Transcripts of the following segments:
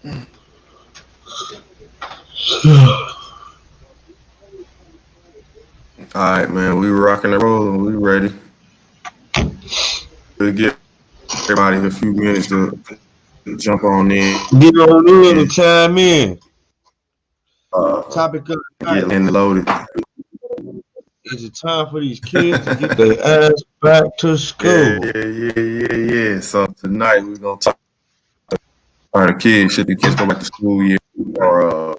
All right, man. We rocking and rolling. We ready. We'll give everybody a few minutes to jump on in Get on in and chime in. uh, Topic of the get night. loaded. Is it time for these kids to get their ass back to school? Yeah. So tonight we're gonna talk about the kids. Should the kids go back to school yet, or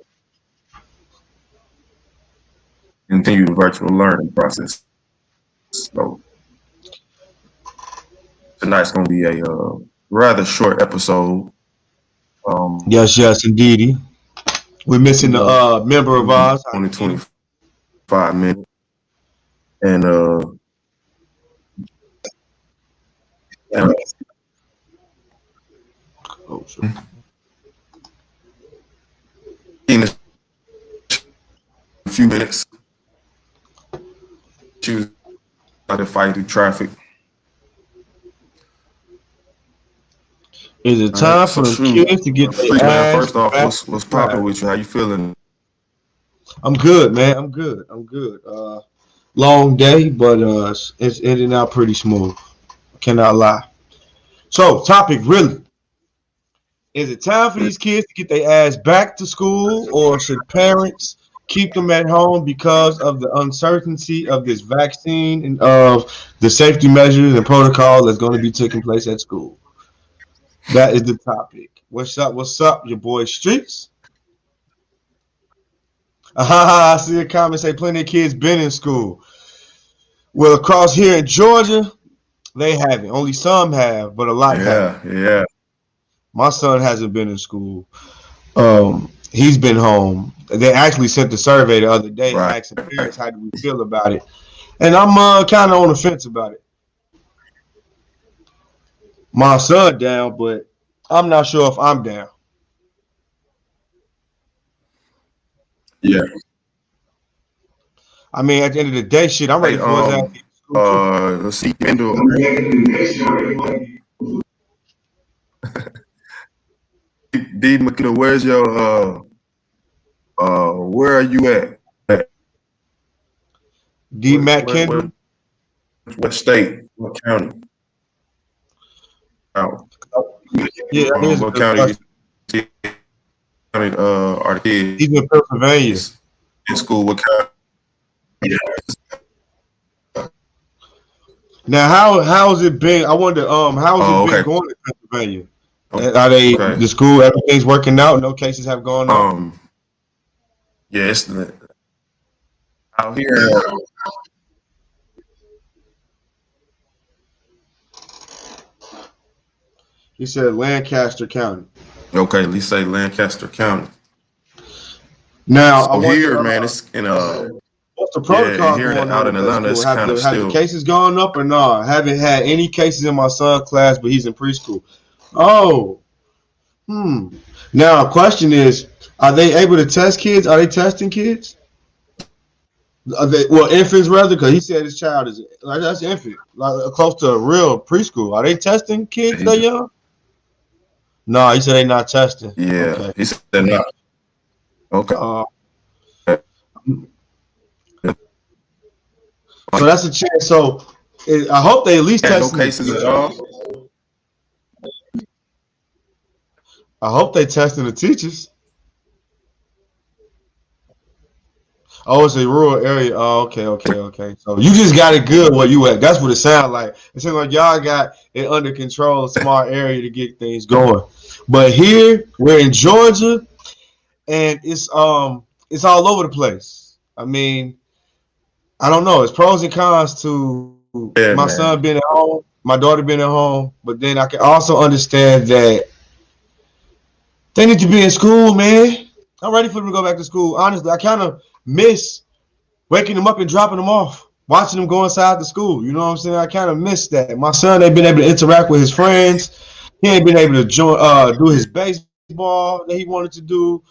continue the virtual learning process? So tonight's gonna be a rather short episode. Yes, indeedy. We're missing the member of ours. 25 minutes, and in a few minutes, choose how to fight through traffic. Is it time for the kids to get their ass First off, back? what's popping with you? How you feeling? I'm good, man. I'm good. Long day, but it's ending out pretty smooth. Cannot lie. So, topic really. Is it time for these kids to get their ass back to school, or should parents keep them at home because of the uncertainty of this vaccine and of the safety measures and protocol that's going to be taking place at school? That is the topic. What's up, your boy Streets? I see a comment say plenty of kids been in school. Well, across here in Georgia, they haven't. Only some have, but a lot haven't. Yeah. My son hasn't been in school. He's been home. They actually sent the survey the other day asking parents how do we feel about it. And I'm kind of on the fence about it. My son down, but I'm not sure if I'm down. Yeah. I mean, at the end of the day, shit, I'm ready for that. Let's see. D. McKenna, where's your where are you at? D. McKenna? What state? What county? Oh. Yeah, what county? Are the kids? He's in Pennsylvania. In school, what county? Yeah. Now, how's it been? I wonder, how's it been going in Pennsylvania? Are they the school? Everything's working out. No cases have gone up. Yes, out here. He said Lancaster County. Okay, at least say Lancaster County. Now, so here, man, it's in what's the protocol here going out in Atlanta? It's kind of have the cases gone up or not? Haven't had any cases in my son's class, but he's in preschool. Oh, Now, a question is: are they able to test kids? Are they testing kids? Infants rather, because he said his child is that's infant, like close to a real preschool. Are they testing kids that young? No, he said they're not testing. Yeah, okay. He said they're not. Okay. So that's a chance. So I hope they at least test. No cases at all. I hope they testing the teachers. Oh, it's a rural area. Oh, okay. So you just got it good where you at. That's what it sounds like. It seems like y'all got it under control, small area to get things going. But here we're in Georgia, and it's all over the place. I mean, I don't know. It's pros and cons to my son being at home, my daughter being at home, but then I can also understand that they need to be in school, man. I'm ready for them to go back to school. Honestly, I kind of miss waking them up and dropping them off, watching them go inside the school. You know what I'm saying? I kind of miss that. My son ain't been able to interact with his friends. He ain't been able to do his baseball that he wanted to do.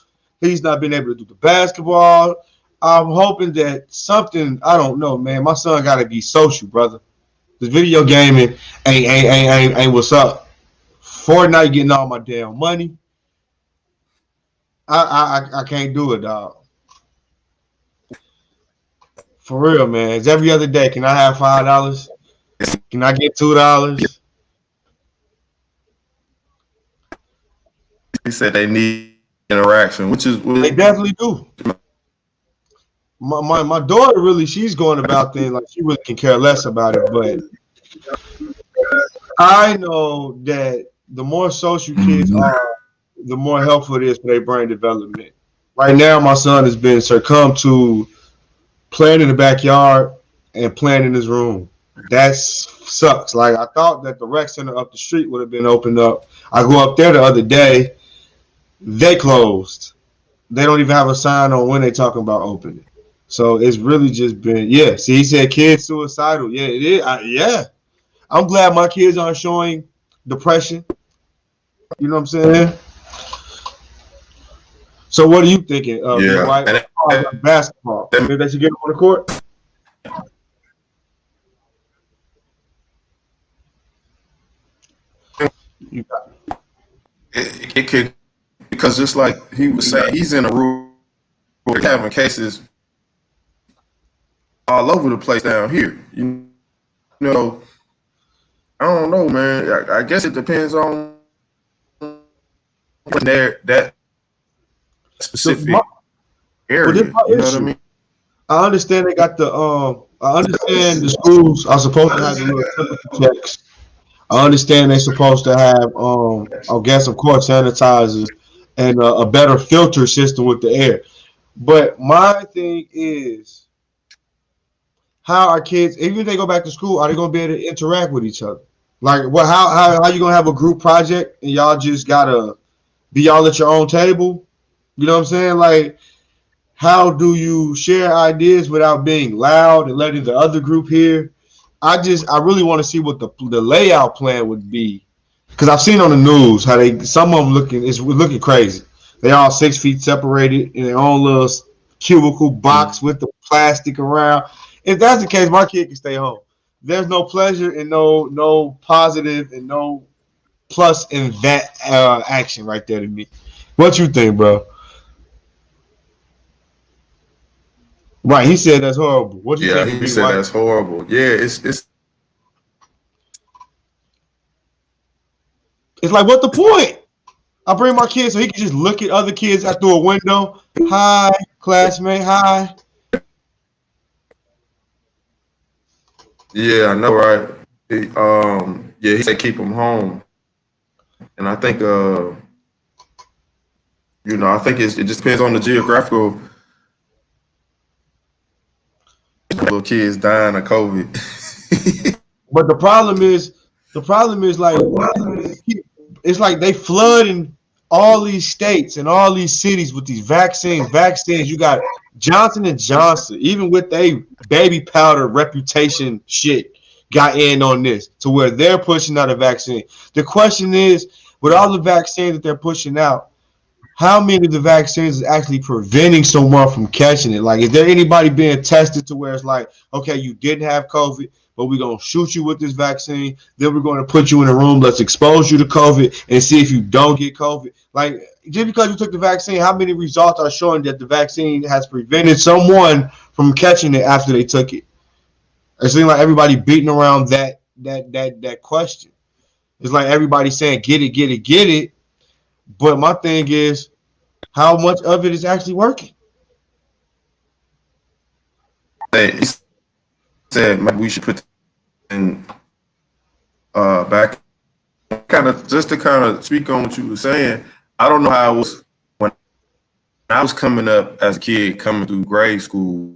He's not been able to do the basketball. I'm hoping that something, I don't know, man. My son got to be social, brother. The video gaming ain't what's up. Fortnite getting all my damn money. I can't do it, dog. For real, man. It's every other day. Can I have $5? Can I get $2? He said they need interaction, which is They definitely do. My daughter really, she's going about things like she really can care less about it. But I know that the more social kids are, the more helpful it is for their brain development. Right now, my son has been succumbed to playing in the backyard and playing in his room. That sucks. Like I thought that the rec center up the street would have been opened up. I go up there the other day. They closed. They don't even have a sign on when they talking about opening. So it's really just been, yeah. See, he said kids suicidal. Yeah, it is. Yeah. I'm glad my kids aren't showing depression. You know what I'm saying? So what are you thinking? yeah. Basketball. Maybe they should get on the court. It could, because just like he was saying, he's in a room having cases all over the place down here. You know, I don't know, man. I guess it depends on that specific area. You know what I mean? I understand they got the I understand the schools are supposed to have the little temperature checks. I understand they're supposed to have I guess of course sanitizers and a better filter system with the air. But my thing is, how are kids, even if they go back to school, are they going to be able to interact with each other? Like, what? How you going to have a group project and y'all just gotta be all at your own table? You know what I'm saying? Like, how do you share ideas without being loud and letting the other group hear? I really want to see what the layout plan would be, because I've seen on the news how some of them looking crazy. They all 6 feet separated in their own little cubicle box with the plastic around. If that's the case, my kid can stay home. There's no pleasure and no positive and no plus in that action right there to me. What you think, bro? Right, he said that's horrible. What you think? Yeah, he said that's horrible. Yeah, it's like, what the point? I bring my kid so he can just look at other kids out through a window. Hi, classmate. Hi. Yeah, I know, right? Yeah, he said keep them home, and I think I think it just depends on the geographical. Little kids dying of COVID. But the problem is like, it's like they flooding all these states and all these cities with these vaccines. You got Johnson and Johnson, even with a baby powder reputation shit, got in on this to where they're pushing out a vaccine. The question is, with all the vaccines that they're pushing out, how many of the vaccines is actually preventing someone from catching it? Like, is there anybody being tested to where it's like, okay, you didn't have COVID, but we're going to shoot you with this vaccine. Then we're going to put you in a room. Let's expose you to COVID and see if you don't get COVID. Like, just because you took the vaccine, how many results are showing that the vaccine has prevented someone from catching it after they took it? It seems like everybody beating around that question. It's like everybody saying, get it. But my thing is, how much of it is actually working? He said maybe we should put in back, just to kind of speak on what you were saying. I don't know how it was when I was coming up as a kid, coming through grade school.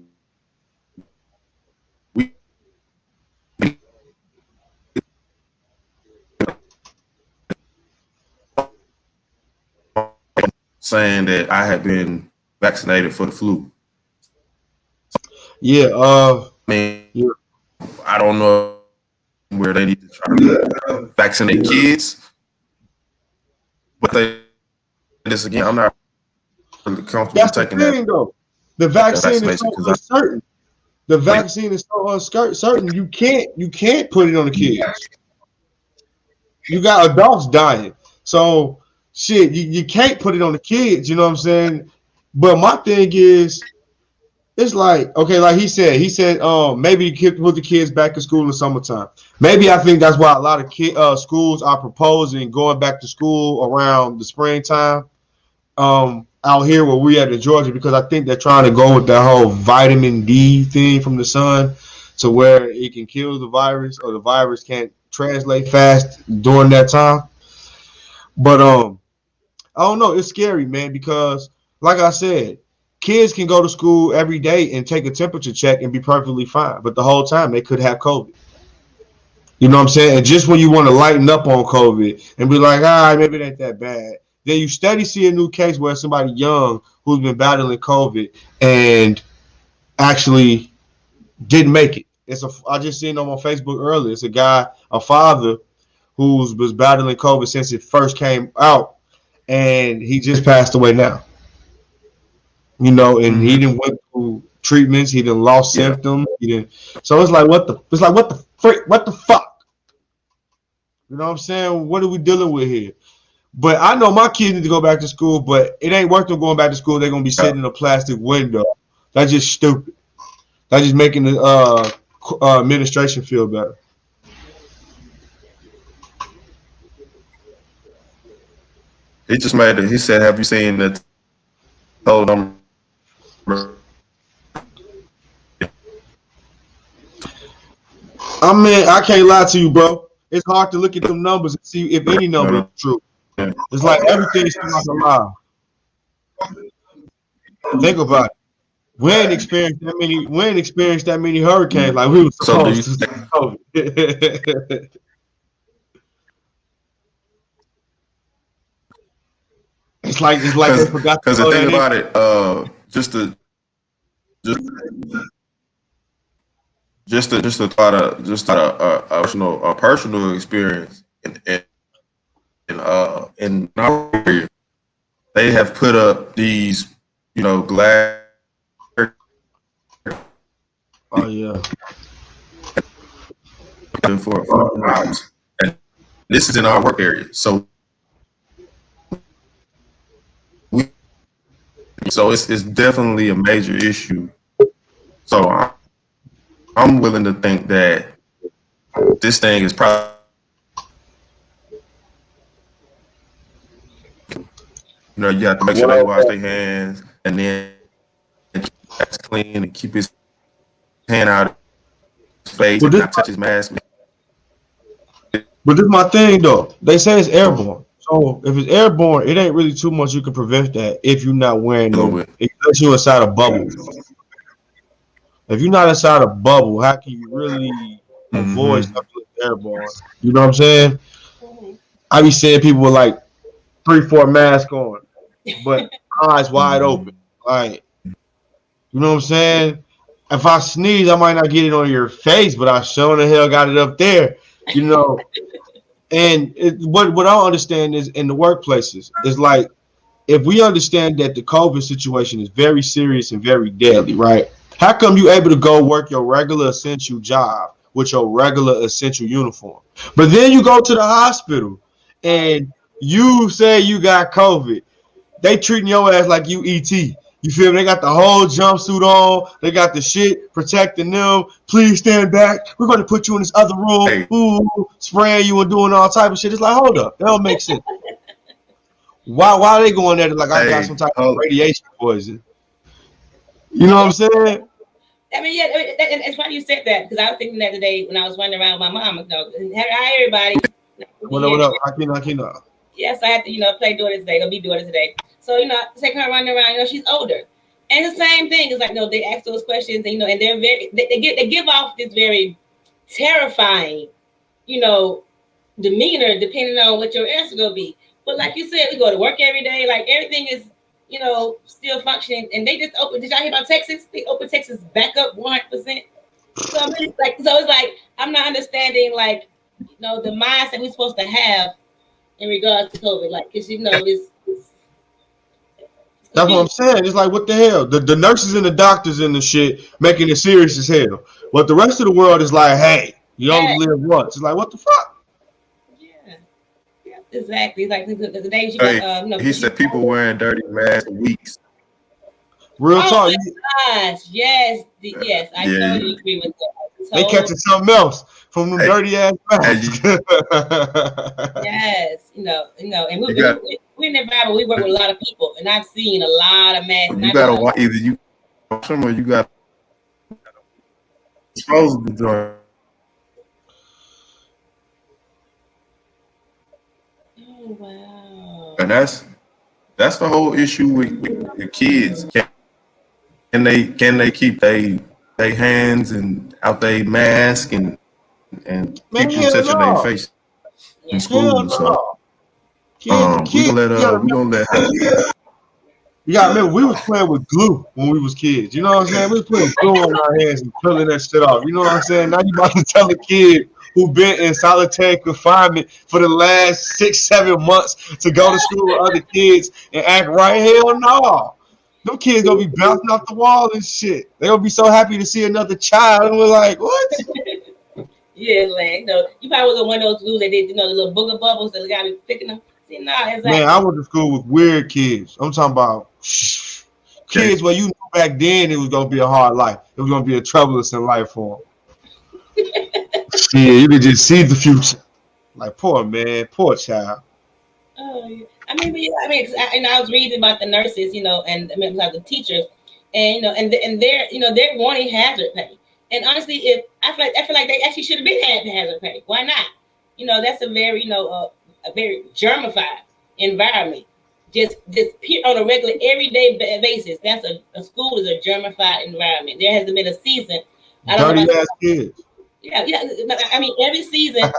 Saying that I had been vaccinated for the flu. Yeah, I mean, yeah. I don't know where they need to try to vaccinate kids, but this again, I'm not really comfortable taking that. Though. The vaccine is so uncertain. The vaccine is so uncertain. You can't put it on the kids. You got adults dying. So shit, you can't put it on the kids, you know what I'm saying? But my thing is, it's like, okay, like he said, maybe put the kids back in school in the summertime. Maybe I think that's why a lot of schools are proposing going back to school around the springtime. Out here where we at in Georgia, because I think they're trying to go with that whole vitamin D thing from the sun, to where it can kill the virus, or the virus can't translate fast during that time. But I don't know. It's scary, man, because like I said, kids can go to school every day and take a temperature check and be perfectly fine, but the whole time they could have COVID. You know what I'm saying? And just when you want to lighten up on COVID and be like, all right, maybe it ain't that bad, then you steady see a new case where somebody young who's been battling COVID and actually didn't make it. I just seen them on Facebook earlier. It's a guy, a father, who was battling COVID since it first came out, and he just passed away now. You know, and he didn't went through treatments. He didn't lost symptoms. He didn't. So it's like what the fuck? You know what I'm saying? What are we dealing with here? But I know my kids need to go back to school, but it ain't worth them going back to school. They're gonna be sitting in a plastic window. That's just stupid. That's just making the administration feel better. He just made it. He said, "Have you seen the total number?" I mean, I can't lie to you, bro. It's hard to look at them numbers and see if any number is true. It's like everything's like a lie. Think about it. We ain't experienced that many hurricanes like we were supposed to. It's like they forgot. Because the thing about it, just a personal experience in our area, they have put up these, glass. Oh yeah. For hours. And this is in our work area, so it's definitely a major issue. So I'm willing to think that this thing is probably, you have to make sure they wash their hands and then keep it clean and keep his hand out of his face and not touch his mask. But this is my thing though. They say it's airborne. So if it's airborne, it ain't really too much you can prevent that if you're not wearing them. Unless you're inside a bubble. If you're not inside a bubble, how can you really avoid something that's airborne? You know what I'm saying? I be seeing people with like 3-4 masks on, but eyes wide open. Like, you know what I'm saying? If I sneeze, I might not get it on your face, but I sure the hell got it up there. You know. And what I understand is in the workplaces is like, if we understand that the COVID situation is very serious and very deadly, right? How come you able to go work your regular essential job with your regular essential uniform, but then you go to the hospital and you say you got COVID? They treating your ass like you ET. You feel me? They got the whole jumpsuit on. They got the shit protecting them. Please stand back. We're going to put you in this other room. Ooh, spraying you and doing all type of shit. It's like, hold up. That don't make sense. Why are they going there to like, I got some type of radiation poison? You know what I'm saying? I mean, yeah, it's funny you said that, because I was thinking that today when I was running around with my mom. Hi, everybody. What up? Akina. Yes, I had to, play daughter today. Gonna be daughter today. So, take her running around, she's older. And it's the same thing. It's like, they ask those questions, and, and they're they give off this very terrifying, demeanor, depending on what your answer gonna be. But like you said, we go to work every day. Like, everything is, still functioning. And they just opened, did y'all hear about Texas? They opened Texas back up 100%. So I mean, it's like, I'm not understanding, like, the mindset we're supposed to have in regards to COVID. Like, because, that's what I'm saying. It's like, what the hell? The nurses and the doctors and the shit making it serious as hell. But the rest of the world is like, hey, you only live once. It's like, what the fuck? Yeah. Exactly. Like the days you Hey, got, he said people wearing dirty masks for weeks. Real oh talk. my gosh, yes, yes, I Yeah, totally agree with that. They catching something else from them hey, dirty ass hey, masks. yes, and you got we're in the environment. We work with a lot of people, and I've seen a lot of masks. And you I be got to like, watch either you wash them or you got supposed to join. oh wow, And that's the whole issue with the kids. Can they keep they hands and out they mask and Man, people hell touching their no. face in yeah, Hell school? So no. Kids, we kids, gonna let her. you gotta remember, we was playing with glue when we was kids. You know what I'm saying? We was putting glue on our hands and peeling that shit off. You know what I'm saying? Now you about to tell a kid who been in solitary confinement for the last 6-7 months to go to school with other kids and act right? Hell no. Them kids gonna be bouncing off the wall and shit. They gonna be so happy to see another child, and we're like, what? yeah, like you probably was on one of those schools that did, the little booger bubbles that got me picking them. See, no, exactly. Man, I went to school with weird kids. I'm talking about kids where you knew back then it was gonna be a hard life. It was gonna be a troublesome life for them. Yeah, you could just see the future. Like poor man, poor child. Oh, yeah. I was reading about the nurses, and about the teachers, and and they're wanting hazard pay. And honestly, if I feel like they actually should have been had hazard pay. Why not? That's a very a very germified environment. Just on a regular everyday basis. That's a school is a germified environment. There hasn't been a season. I don't know Dirty about ass kids. yeah. Every season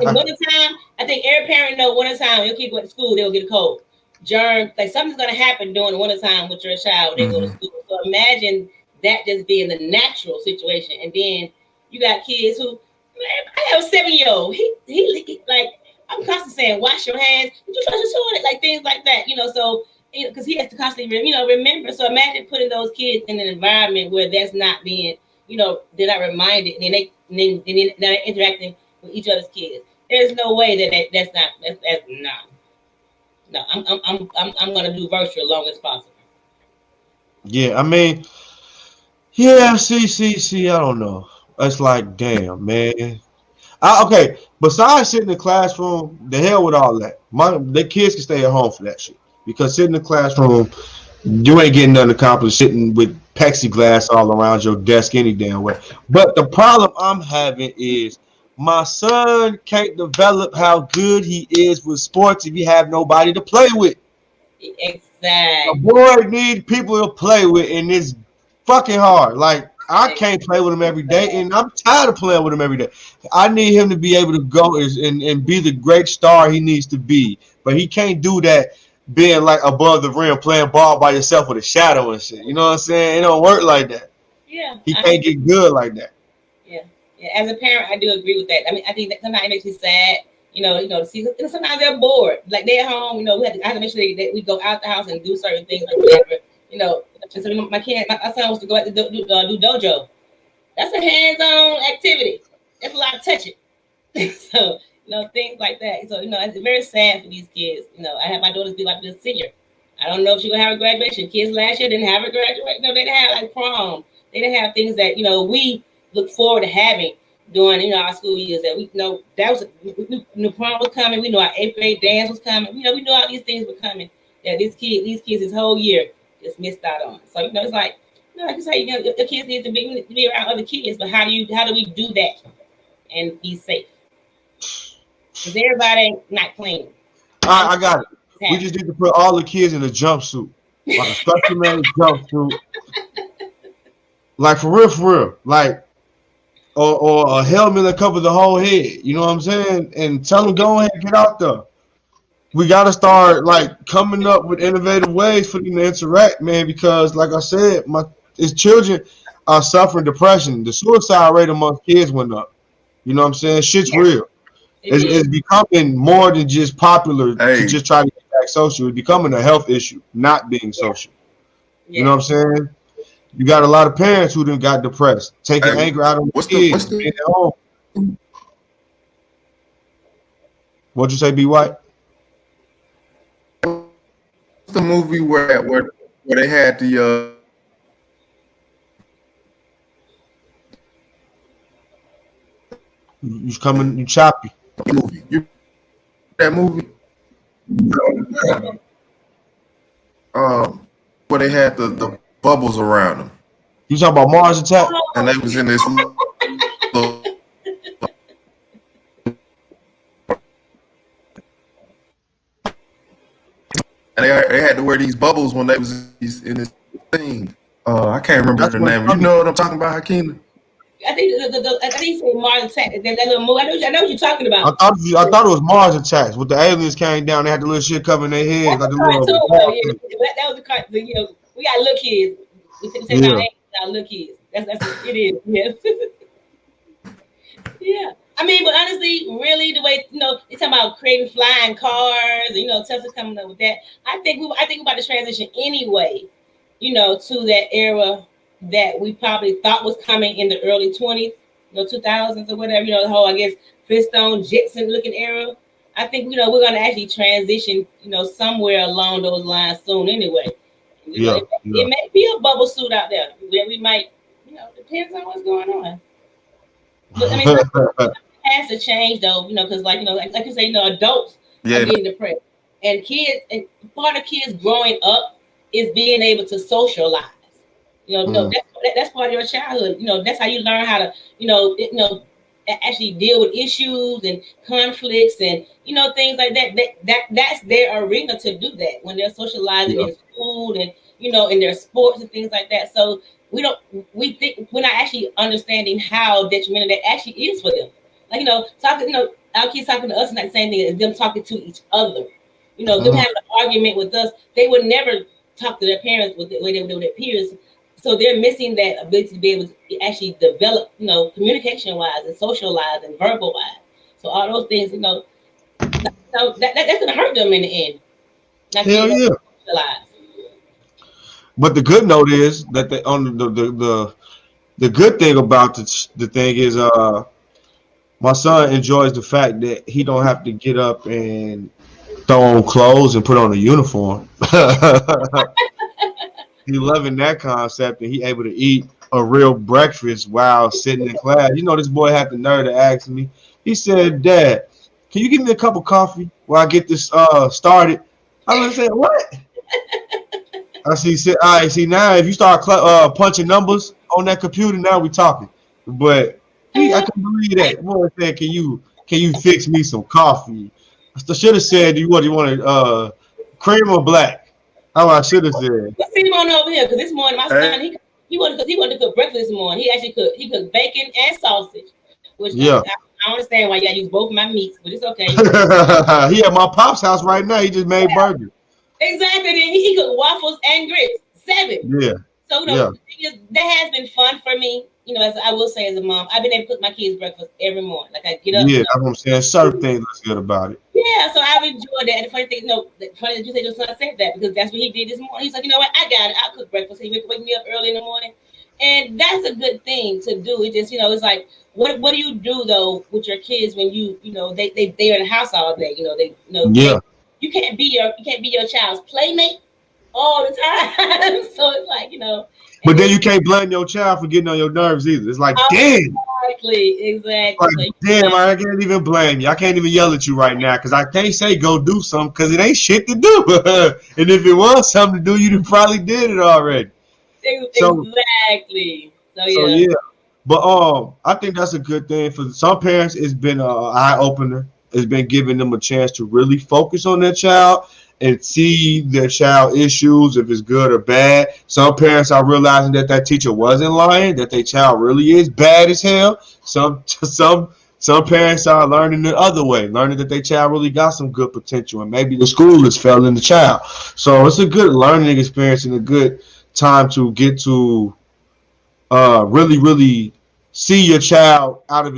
in wintertime, I think every parent know wintertime when your kid go to school, they'll get a cold. Germ, like something's gonna happen during the wintertime with your child when they go to school. So imagine that just being the natural situation. And then you got kids who, man, I have a 7-year-old. He like I'm constantly saying, wash your hands, did you touch your toilet? Like things like that, so because he has to constantly remember. So imagine putting those kids in an environment where that's not being, they're not reminded, and they're not interacting with each other's kids. There's no way that's no. I'm gonna do virtual as long as possible. Yeah, I mean, yeah, see, I don't know. It's like, damn, man. Okay, besides sitting in the classroom, the hell with all that. The kids can stay at home for that shit. Because sitting in the classroom, you ain't getting nothing accomplished sitting with plexiglass all around your desk any damn way. But the problem I'm having is my son can't develop how good he is with sports if you have nobody to play with. Exactly. A boy needs people to play with, and it's fucking hard. Like, I can't play with him every day, and I'm tired of playing with him every day. I need him to be able to go and be the great star he needs to be. But he can't do that being like above the rim, playing ball by yourself with a shadow and shit. You know what I'm saying? It don't work like that. Yeah. He can't get good like that. Yeah. As a parent, I do agree with that. I mean, I think that sometimes it makes me sad, to see. Sometimes they're bored, like they're at home. I have to make sure that we go out the house and do certain things, like whatever. So my son wants to go out to do dojo. That's a hands-on activity. It's a lot of touching. So things like that. So it's very sad for these kids. I have my daughters be like this senior. I don't know if she's gonna have a graduation. Kids last year didn't have a graduation. No, they didn't have like prom. They didn't have things that we look forward to having during our school years. That we know that was prom was coming. We know our 8th grade dance was coming. We know all these things were coming. That these kids this whole year just missed out on. So it's like just how your kids need to be around other kids. But how do we do that and be safe? Because everybody not playing. I got it. We just need to put all the kids in a jumpsuit, like a special man jumpsuit, like for real, like or a helmet that covers the whole head. You know what I'm saying? And tell them go ahead and get out there. We got to start like coming up with innovative ways for them to interact, man. Because like I said, his children are suffering depression. The suicide rate among kids went up. You know what I'm saying? Shit's real. It's becoming more than just popular to just try to get back social. It's becoming a health issue, not being social. You know what I'm saying? You got a lot of parents who done got depressed, taking anger out on the kids. What'd you say, B. White? the movie where they had the You coming? You choppy? movie? That movie? Where they had the bubbles around them, You talking about Mars Attack? and they was in this. Little, and they had to wear these bubbles when they was in this thing. I can't remember That's the what name. You know what I'm talking about, Hakeem? I think I think you said Mars Attack. That little movie. I know what you're talking I about. thought it was Mars Attacks. With the aliens came down, they had the little shit covering their heads, like That's the a cartoon, little. though. Yeah, that was a cartoon. You know, we got little kids. We take Yeah. our little kids. That's it is. Yeah. Yeah. I mean, but honestly, really, the way they talking about creating flying cars, and, Tesla coming up with that. I think we're about to transition anyway. To that era that we probably thought was coming in the early 2000s or whatever. The whole, I guess, Flintstone, Jetson looking era. I think we're going to actually transition, somewhere along those lines soon anyway. It may be a bubble suit out there where we might, depends on what's going on. But I mean, it has to change though, because like you say, adults are getting depressed, and kids, and part of kids growing up is being able to socialize. That's part of your childhood. That's how you learn how to, actually deal with issues and conflicts and things like that. That's their arena to do that when they're socializing in school and in their sports and things like that. So we think we're not actually understanding how detrimental that actually is for them. Like talking, our kids talking to us is not the same thing as them talking to each other. Them having an argument with us, they would never talk to their parents with the way they would do with their peers. So they're missing that ability to be able to actually develop, communication wise and socialize and verbal wise. So all those things, that's gonna hurt them in the end. Hell yeah. Socialize. But the good note is that the good thing about the thing is my son enjoys the fact that he don't have to get up and throw on clothes and put on a uniform. He loving that concept, and he able to eat a real breakfast while sitting in class. This boy had the nerve to ask me. He said, "Dad, can you give me a cup of coffee while I get this started?" I was saying, "What?" I said, "All right, see now if you start punching numbers on that computer, now we talking." But I couldn't believe that. Boy said, "Can you fix me some coffee?" I should have said, "Do you want cream or black?" I should have said. Let's see him on over here because this morning my son he wanted to cook breakfast this morning. He actually cooked bacon and sausage, which I understand why you gotta use both my meats, but it's okay. He at my pop's house right now. He just made burgers. Exactly. Then he cooked waffles and grits. 7. Yeah. So the thing is, that has been fun for me. As I will say as a mom, I've been able to cook my kids breakfast every morning. Like I get up. Yeah, that's what I'm saying. Certain things that's good about it. Yeah, so I've enjoyed that. And the funny thing, funny that you said your son said that because that's what he did this morning. He's like, you know what, I got it. I'll cook breakfast. He wake me up early in the morning, and that's a good thing to do. It just, it's like, what do you do though with your kids when they're in the house all day? You can't be your child's playmate all the time. So it's like, But then you can't blame your child for getting on your nerves either. It's like, damn. Exactly. Like, damn, I can't even blame you. I can't even yell at you right now because I can't say go do something because it ain't shit to do. And if it was something to do, you'd probably did it already. Exactly. So yeah. But I think that's a good thing for some parents. It's been an eye opener. It's been giving them a chance to really focus on their child and see their child issues, if it's good or bad. Some parents are realizing that teacher wasn't lying, that their child really is bad as hell. Some parents are learning the other way, learning that their child really got some good potential, and maybe the school is failing the child. So it's a good learning experience and a good time to get to really, really see your child out of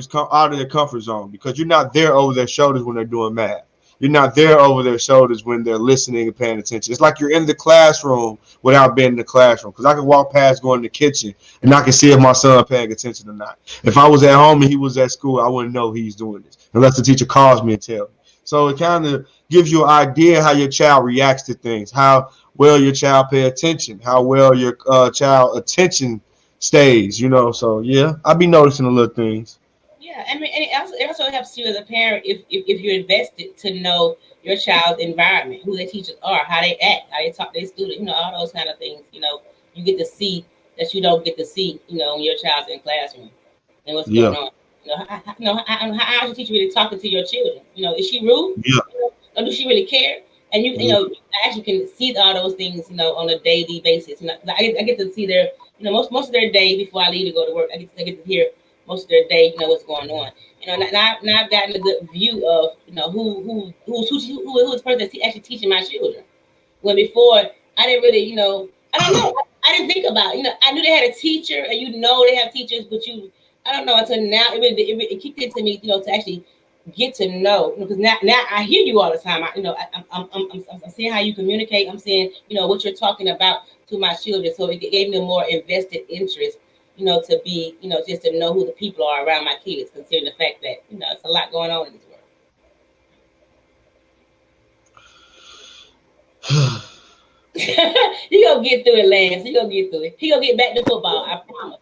their comfort zone, because you're not there over their shoulders when they're doing math. You're not there over their shoulders when they're listening and paying attention. It's like you're in the classroom without being in the classroom. Because I can walk past going to the kitchen and I can see if my son paying attention or not. If I was at home and he was at school, I wouldn't know he's doing this unless the teacher calls me and tells me. So it kind of gives you an idea how your child reacts to things, how well your child pay attention, how well your child attention stays, you know. So yeah, I be noticing the little things. Yeah, I mean, and it also helps you as a parent if you're invested to know your child's environment, who their teachers are, how they act, how they talk to their students, all those kind of things. You get to see that you don't get to see, when your child's in classroom and what's Yeah, going on. How is the teacher really talking to your children? Is she rude? yeah, Or does she really care? And yeah, you actually can see all those things, on a daily basis. 'Cause I get to see their, most of their day before I leave to go to work. I get to hear most of their day, what's going on. Now I've gotten a good view of, who's the person that's actually teaching my children. When before I didn't really, I don't know. I didn't think about, I knew they had a teacher, and they have teachers, but I don't know until now it kicked into me, to actually get to know, because now I hear you all the time. I'm seeing how you communicate. I'm seeing, what you're talking about to my children. So it gave me a more invested interest, to be, just to know who the people are around my kids, considering the fact that, it's a lot going on in this world. You gonna get through it, Lance. You gonna get through it. He gonna get back to football. I promise.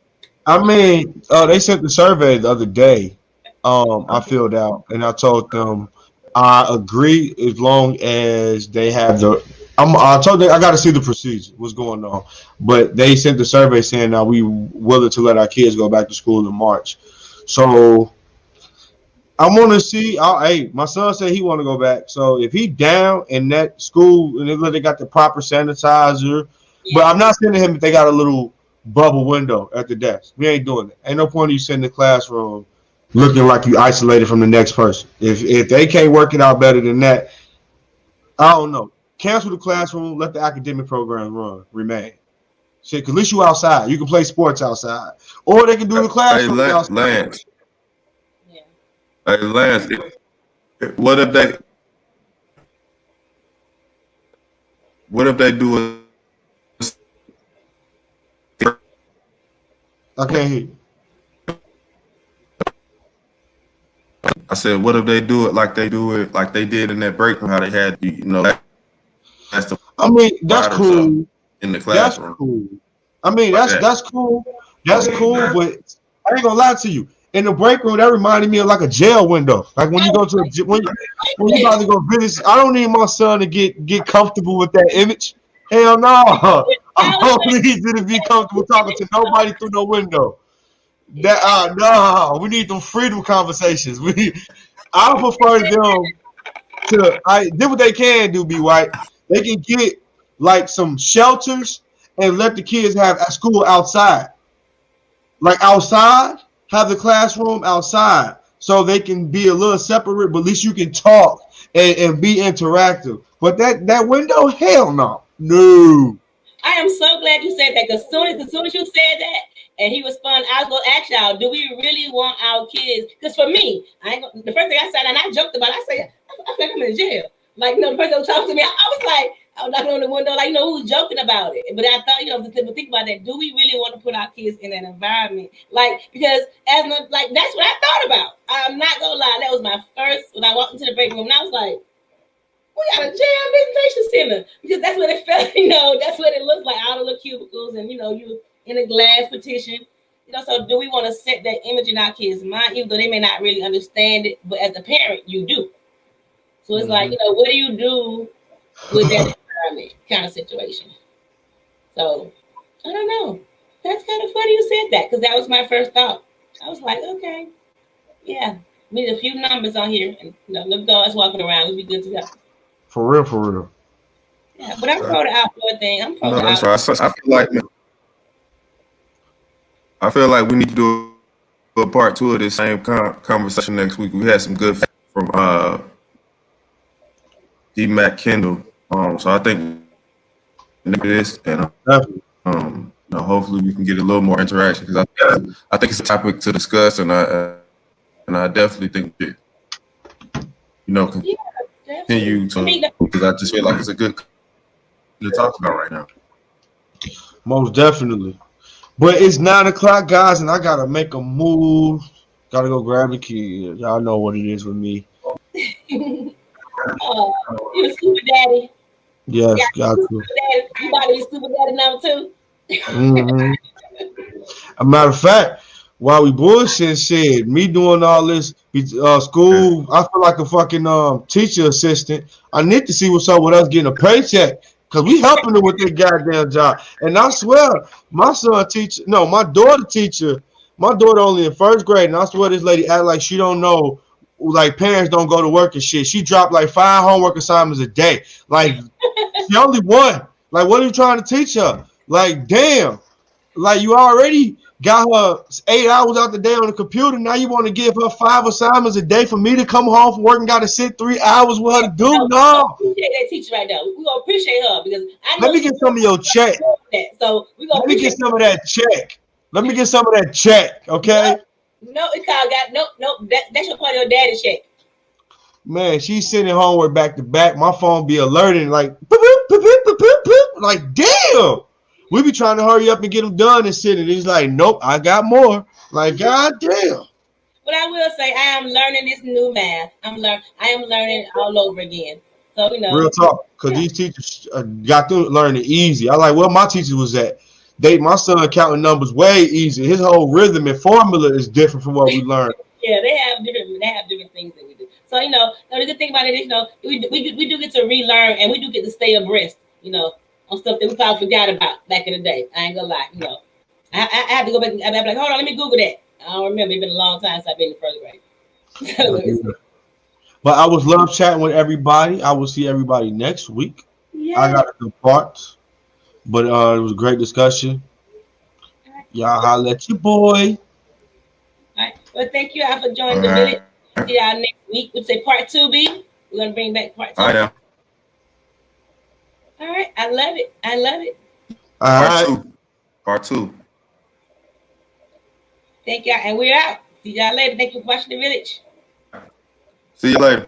I mean, they sent the survey the other day. I filled out, and I told them I agree as long as they have the. I told them I got to see the procedure, what's going on, but they sent the survey saying that we willing to let our kids go back to school in March. So I want to see. Hey, my son said he want to go back. So if he down in that school and they got the proper sanitizer, but I'm not sending him if they got a little bubble window at the desk. We ain't doing it. Ain't no point in you sitting in the classroom looking like you isolated from the next person. If they can't work it out better than that, I don't know. Cancel the classroom. Let the academic program remain. Shit, 'cause at least you outside. You can play sports outside, or they can do the classroom outside. Lance. Yeah. Hey, Lance. What if they? What if they do I can't hear you. I said, what if they do it like they did in that break room? How they had, that's the I mean, that's riders cool. in the That's classroom. cool. I mean, Like that's cool. That's cool. But I ain't gonna lie to you. In the break room, that reminded me of like a jail window. Like when you go to when you about to go visit. I don't need my son to get comfortable with that image. Hell no. I don't need you to be comfortable talking to nobody through no window. That no, we need them freedom conversations. I prefer them to. I did what they can do. Be white. They can get like some shelters and let the kids have at school outside, like outside. Have the classroom outside so they can be a little separate, but at least you can talk and be interactive. But that window, hell no, no. I am so glad you said that, because as soon as you said that and he responded, I was going to ask y'all, do we really want our kids? Because for me, the first thing I said, and I joked about it, I said, I feel like I'm in jail. Like, the person who talked to me, I was like, I was knocking on the window, like, who's joking about it? But I thought, to think about that, do we really want to put our kids in that environment? Like, because that's what I thought about. I'm not going to lie. That was my first, when I walked into the break room, and I was like, we got a jail visitation center, because that's what it felt, that's what it looks like, all the little cubicles, and, you in a glass partition. So do we want to set that image in our kids' mind, even though they may not really understand it, but as a parent, you do. So it's like, what do you do with that environment kind of situation? So I don't know. That's kind of funny you said that, because that was my first thought. I was like, okay, yeah, we need a few numbers on here, and little dogs walking around, we'll be good to go. For real. Yeah, but I'm pro the outdoor thing. I'm pro No, the that's outdoor. right. I feel like we need to do a part 2 of this same conversation next week. We had some good from D. Mac Kendall. So I think this, and hopefully we can get a little more interaction, because I think it's a topic to discuss, and I definitely think that continue to, because I just feel like it's a good to talk about right now. Most definitely. But it's 9:00, guys, and I gotta make a move. Gotta go grab the kids. Y'all know what it is with me. You a super daddy. Yes, Yeah, got you to. super daddy. You about to be super daddy number 2. Mm-hmm. A matter of fact, while we bullshit shit, me doing all this school, I feel like a fucking teacher assistant. I need to see what's up with us getting a paycheck because we helping them with their goddamn job. And I swear, my son teacher, no, my daughter teacher, my daughter only in 1st grade, and I swear this lady act like she don't know. Like parents don't go to work and shit. She dropped like 5 homework assignments a day. Like she only one. Like what are you trying to teach her? Like damn. Like you already got her 8 hours out the day on the computer. Now you want to give her 5 assignments a day for me to come home from work and got to sit 3 hours with her to do? No. We appreciate that teacher right now. We're gonna appreciate her because I know Let me get some of your check. that. So we're gonna Let me get some of that check. Let me get some of that check, okay? No, it called got no. That's your part of your daddy check. Man, she's sending homework back to back. My phone be alerting like, boop, boop, boop, boop, boop, boop, boop. Like, damn. We be trying to hurry up and get them done and sit. And he's like, nope, I got more. Like, god damn. But I will say, I am learning this new math. I am learning all over again. So Real talk, because these teachers got to learn it easy. I like where my teacher was at. My son counting numbers way easy. His whole rhythm and formula is different from what we learned. Yeah, they have different things that we do. So the good thing about it is we do get to relearn and we do get to stay abreast. On stuff that we probably forgot about back in the day. I ain't gonna lie. I have to go back and I'll be like, hold on, let me Google that. I don't remember. It's been a long time since I've been in 1st grade. But I was love chatting with everybody. I will see everybody next week. Yeah. I got to depart. But it was a great discussion. Y'all holla at your boy. All right. Well, thank you all for joining the village. See y'all next week. We'll say part 2B. We're gonna bring back part 2. I am. All right. I love it. All right. Part 2. Thank y'all. And we're out. See y'all later. Thank you for watching the village. See you later.